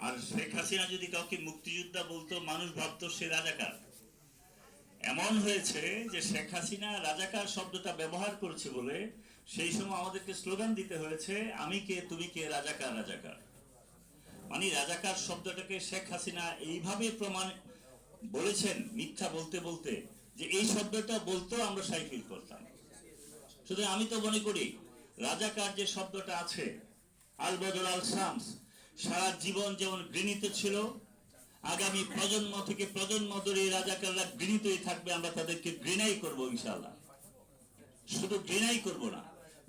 আর শেখ হাসিনা যদি কাউকে মুক্তিযোদ্ধা বলতো মানুষ ভাবতো সে রাজাকার। এমন হয়েছে যে শেখ হাসিনা রাজাকার শব্দটা ব্যবহার করেছে বলে সেই সময় আমাদেরকে স্লোগান দিতে হয়েছে, আমি কে তুমি কে, রাজাকার রাজাকার। মানে রাজাকার শব্দটাকে শেখ হাসিনা এইভাবে প্রমাণ বলেছেন মিথ্যা বলতে বলতে যে এই শব্দটা বলতেও আমরা সাই ফিল করতাম। শুধু আমি তো মনে করি রাজাকার যে শব্দটা আছে, আল বদর আল শামস, সারা জীবন যেমন ঘৃণিত ছিল, আগামী প্রজন্ম থেকে প্রজন্ম ধরে রাজাকাররা ঘৃণিতই থাকবে। আমরা তাদেরকে ঘৃণাই করব ইনশাআল্লাহ। শুধু ঘৃণাই করব না,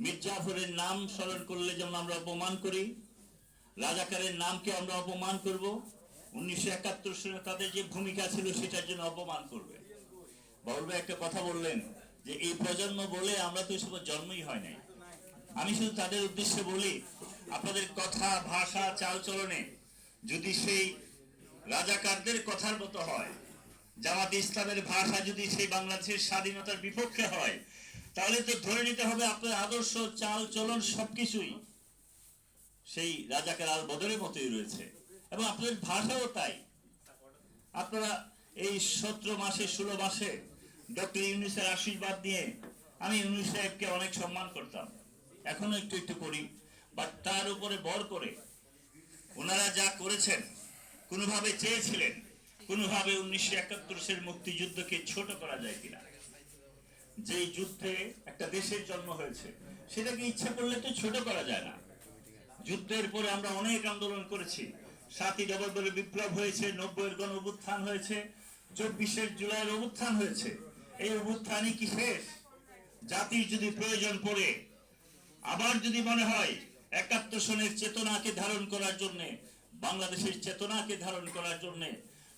মীর জাফরের নাম স্মরণ করলে যেমন আমরা অপমান করি, রাজাকারের নামকে আমরা অপমান করব। 1971 সালে তাদের যে ভূমিকা ছিল সেটার জন্য অপমান করবে। বাবুল ভাই একটা কথা বললেন যে এই প্রজন্ম বলে আমরা তো এসব জন্মই হয় নাই। আমি শুধু তাদের উদ্দেশ্যে বলি, আপনাদের কথা ভাষা চালচলনে যদি সেই রাজাকারদের কথার মতো হয়, জামাত ইসলামের ভাষা যদি সেই বাংলাদেশের স্বাধীনতার বিপক্ষে হয়, তাহলে তো ধরে নিতে হবে আপনার আদর্শ চাল চলন সবকিছুই সেই রাজাকার আল বদরের মতোই রয়েছে। এবং আপনাদের ভাষাও তাই। আপনারা এই 17 মাসে 16 মাসে ডক্টর ইউনূসের আশীর্বাদ নিয়ে আমি ইউনূস সাহেবকে অনেক সম্মান করতাম, এখনো একটু একটু করি। বাট তার উপরে ভর করে ওনারা যা করেছেন, কোনোভাবে চেয়েছিলেন কোনোভাবে 1971 সালের মুক্তিযুদ্ধকে ছোট করা যায় কিনা। যে যুদ্ধে একটা দেশের জন্ম হয়েছে সেটাকে ইচ্ছা করলে তো ছোট করা যায় না। যুদ্ধের পরে আমরা অনেক আন্দোলন করেছি। 7ই নভেম্বরে বিপ্লব হয়েছে, 90-এর গণ অভ্যুত্থান হয়েছে, 24শে জুলাইয়ের অভ্যুত্থান হয়েছে। এই অভ্যুত্থানই কি শেষ? জাতির যদি প্রয়োজন পড়ে, আবার যদি মনে হয় 71 সনের চেতনাকে ধারণ করার জন্য, বাংলাদেশের চেতনাকে ধারণ করার জন্য,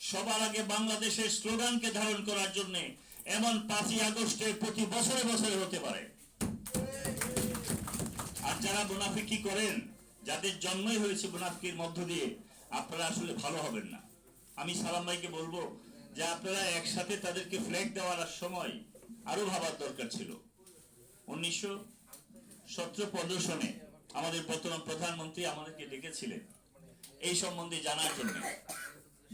সবার আগে বাংলাদেশের স্লোগানকে ধারণ করার জন্য, এমন 5ই আগস্টের প্রতি বছরে বছরে হতে পারে। আর যারা মুনাফিকি করেন, যাদের জন্মই হয়েছে মুনাফিকির মধ্য দিয়ে, আপনারা আসলে ভালো হবেন না। আমি সালাম ভাইকে বলবো যে আপনারা একসাথে তাদেরকে ফ্ল্যাগ দেওয়ার সময় আরো ভাবার দরকার ছিল। 1917 সনে আমাদের বর্তমান প্রধানমন্ত্রী আমাদেরকে ডেকেছিলেন এই সম্বন্ধে জানার জন্য,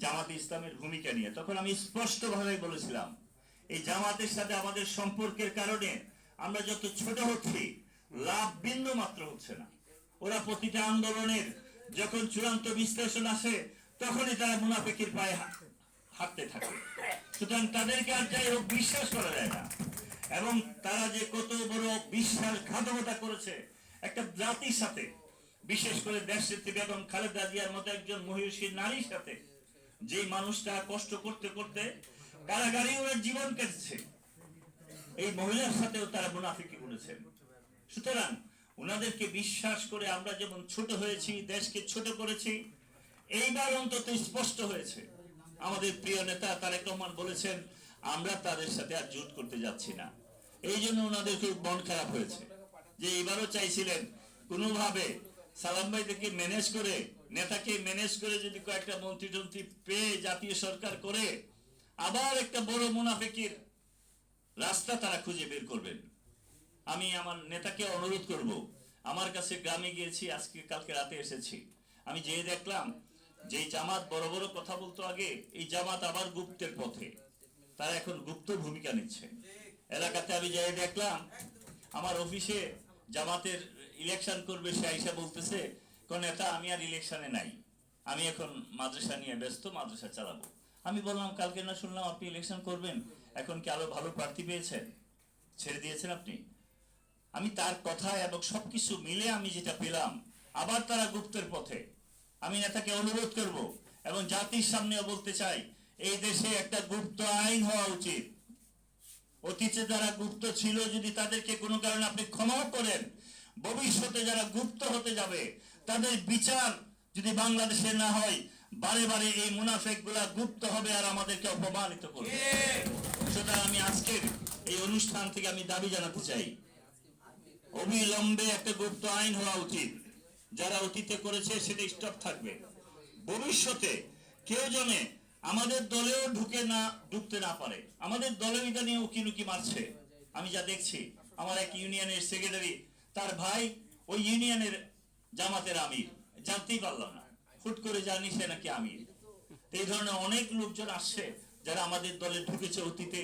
জামাত ইসলামের ভূমিকা নিয়ে। তখন আমি স্পষ্টভাবে বলেছিলাম, এই জামাতের সাথে আমাদের সম্পর্কের কারণে আমরা যত ছোট হচ্ছি, লাভ বিন্দু মাত্র হচ্ছে না। ওরা প্রতিটা আন্দোলনের যখন চূড়ান্ত বিশ্লেষণ আসে, তখনই তারা মুনাফিকের পায়ে হাঁটতে থাকে। সুতরাং তাদেরকে আর যাই হোক বিশ্বাস করা যায় না। এবং তারা যে কত বড় বিশ্বাসঘাতকতা করেছে একটা জাতির সাথে, বিশেষ করে দেশনেত্রী বেগম খালেদা জিয়ার মতো একজন মহিষীর নারীর সাথে, যে মানুষটা কষ্ট করতে করতে কারাগারে ওরা জীবন কেটেছে, এই মহিলার সাথেও তারা মুনাফিকি করেছেন। সুতরাং ওনাদেরকে বিশ্বাস করে আমরা যেমন ছোট হয়েছি, দেশকে ছোট করেছি, এইবার অন্তত স্পষ্ট হয়েছে। আমাদের প্রিয় নেতা তারেক রহমান বলেছেন আমরা তাদের সাথে আর জোট করতে যাচ্ছি না। এই জন্য ওনাদের খুব মন খারাপ হয়েছে যে এবারও চাইছিলেন কোনোভাবে সালাম ভাইদেরকে ম্যানেজ করে, নেতাকে ম্যানেজ করে যদি কয়েকটা মন্ত্রী টন্ত্রী পেয়ে জাতীয় সরকার করে আবার একটা বড় মুনাফিকির রাস্তা তারা খুঁজে বের করবেন। আমি আমার নেতাকে অনুরোধ করব, আমার কাছে গ্রামে গিয়েছি, আজকে কালকে রাতে এসেছি, আমি যেয়ে দেখলাম যে জামাত বড় বড় কথা বলতো আগে, এই জামাত আবার গুপ্তের পথে, তারা এখন গুপ্ত ভূমিকা নিচ্ছে। এলাকাতে আমি যেয়ে দেখলাম, আমার অফিসে জামাতের ইলেকশন করবে, সে আইসা বলতেছে কোন নেতা আমি আর ইলেকশনে নাই, আমি এখন মাদ্রাসা নিয়ে ব্যস্ত, মাদ্রাসা চালাবো। আমি বললাম কালকে না শুনলাম আপনি ইলেকশন করবেন, এখন কি আরো ভালো প্রার্থী পেয়েছেন, ছেড়ে দিয়েছেন আপনি? আমি তার কথা এবং সবকিছু মিলে আমি যেটা পেলাম, আবার তারা গুপ্তের পথে। আমি নেতাকে অনুরোধ করব এবং জাতির সামনেও বলতে চাই, এই দেশে একটা গুপ্ত আইন হওয়া উচিত। অতীতে যারা গুপ্ত ছিল যদি তাদেরকে কোনো কারণে আপনি ক্ষমা করেন, ভবিষ্যতে যারা গুপ্ত হতে যাবে তাদের বিচার যদি বাংলাদেশে না হয়, বারে বারে এই মুনাফিক গুলা গুপ্ত হবে আর আমাদেরকে অপমানিত করবে। সুতরাং আমি আজকের এই অনুষ্ঠান থেকে আমি দাবি জানাতে চাই, অবিলম্বে একটা গুপ্ত আইন হওয়া উচিত। যারা অতীতে করেছে সেটা স্টপ থাকবে। ভবিষ্যতে কেউ যেন আমাদের দলেও ঢুকতে না পারে। আমাদের দলের এটা নিয়ে উকি মারছে। আমি যা দেখছি, আমার এক ইউনিয়নের সেক্রেটারি, তার ভাই ওই ইউনিয়নের জামাতের আমির, জানতেই পারলাম না, হুট করে জানি সে নাকি আমির। এই ধরনের অনেক লোকজন আসছে যারা আমাদের দলে ঢুকেছে অতীতে,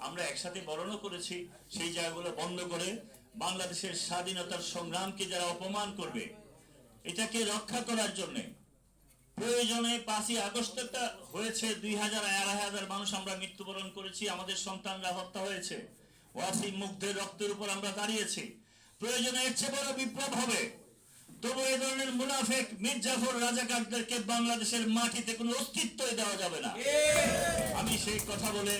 আমরা একসাথে বরণও করেছি। সেই জায়গাগুলো বন্ধ করে বাংলাদেশের স্বাধীনতার সংগ্রামকে যারা অপমান করবে, এটাকে রক্ষা করার জন্য প্রয়োজনে 5ই আগস্টটা হয়েছে, 2000 2,500 মানুষ আমরা মৃত্যুবরণ করেছি, আমাদের সন্তানরা হত্যা হয়েছে, ওয়াসিম মুগ্ধের রক্তের উপর আমরা দাঁড়িয়েছি। প্রয়োজনে এর চেয়ে বড় বিপ্লব হবে, তবু এই ধরনের মুনাফেক মির্জাফর রাজাকারদেরকে বাংলাদেশের মাটিতে কোনো অস্তিত্বই দেওয়া যাবে না। আমি সেই কথা বলে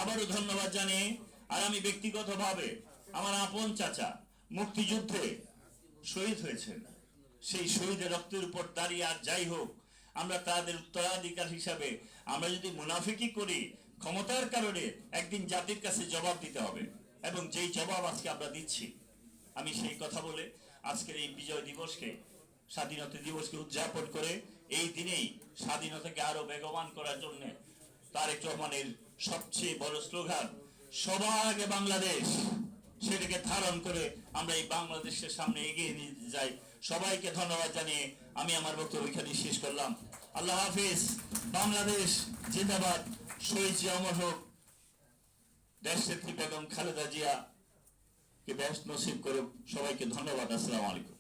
আবারও ধন্যবাদ জানিয়ে, আর আমি ব্যক্তিগতভাবে আমার আপন চাচা মুক্তিযুদ্ধে শহীদ হয়েছেন, সেই শহীদের রক্তের উপর দাঁড়িয়ে আর যাই হোক, আমরা তাদের উত্তরাধিকার হিসাবে আমরা যদি মুনাফিকি করি, ক্ষমতার কারণে একদিন জাতির কাছে জবাব দিতে হবে, এবং যেই জবাব আজকে আমরা দিচ্ছি। আমি সেই কথা বলে আজকের এই বিজয় দিবসকে, স্বাধীনতা দিবসকে উদযাপন করে এই দিনেই স্বাধীনতাকে আরো বেগবান করার জন্য তারেক রহমানের সবচেয়ে বড় স্লোগান সবার আগে বাংলাদেশ, সেটাকে ধারণ করে আমরা এই বাংলাদেশের সামনে এগিয়ে নিয়ে যাই। সবাইকে ধন্যবাদ জানিয়ে আমি আমার বক্তব্য এখানে শেষ করলাম। আল্লাহ হাফিজ। বাংলাদেশ জিন্দাবাদ। শহীদ জিয়া অমর হোক। দেশনেত্রী বেগম খালেদা জিয়া কে বেশ নসিব করুক। সবাইকে ধন্যবাদ। আসসালামু আলাইকুম।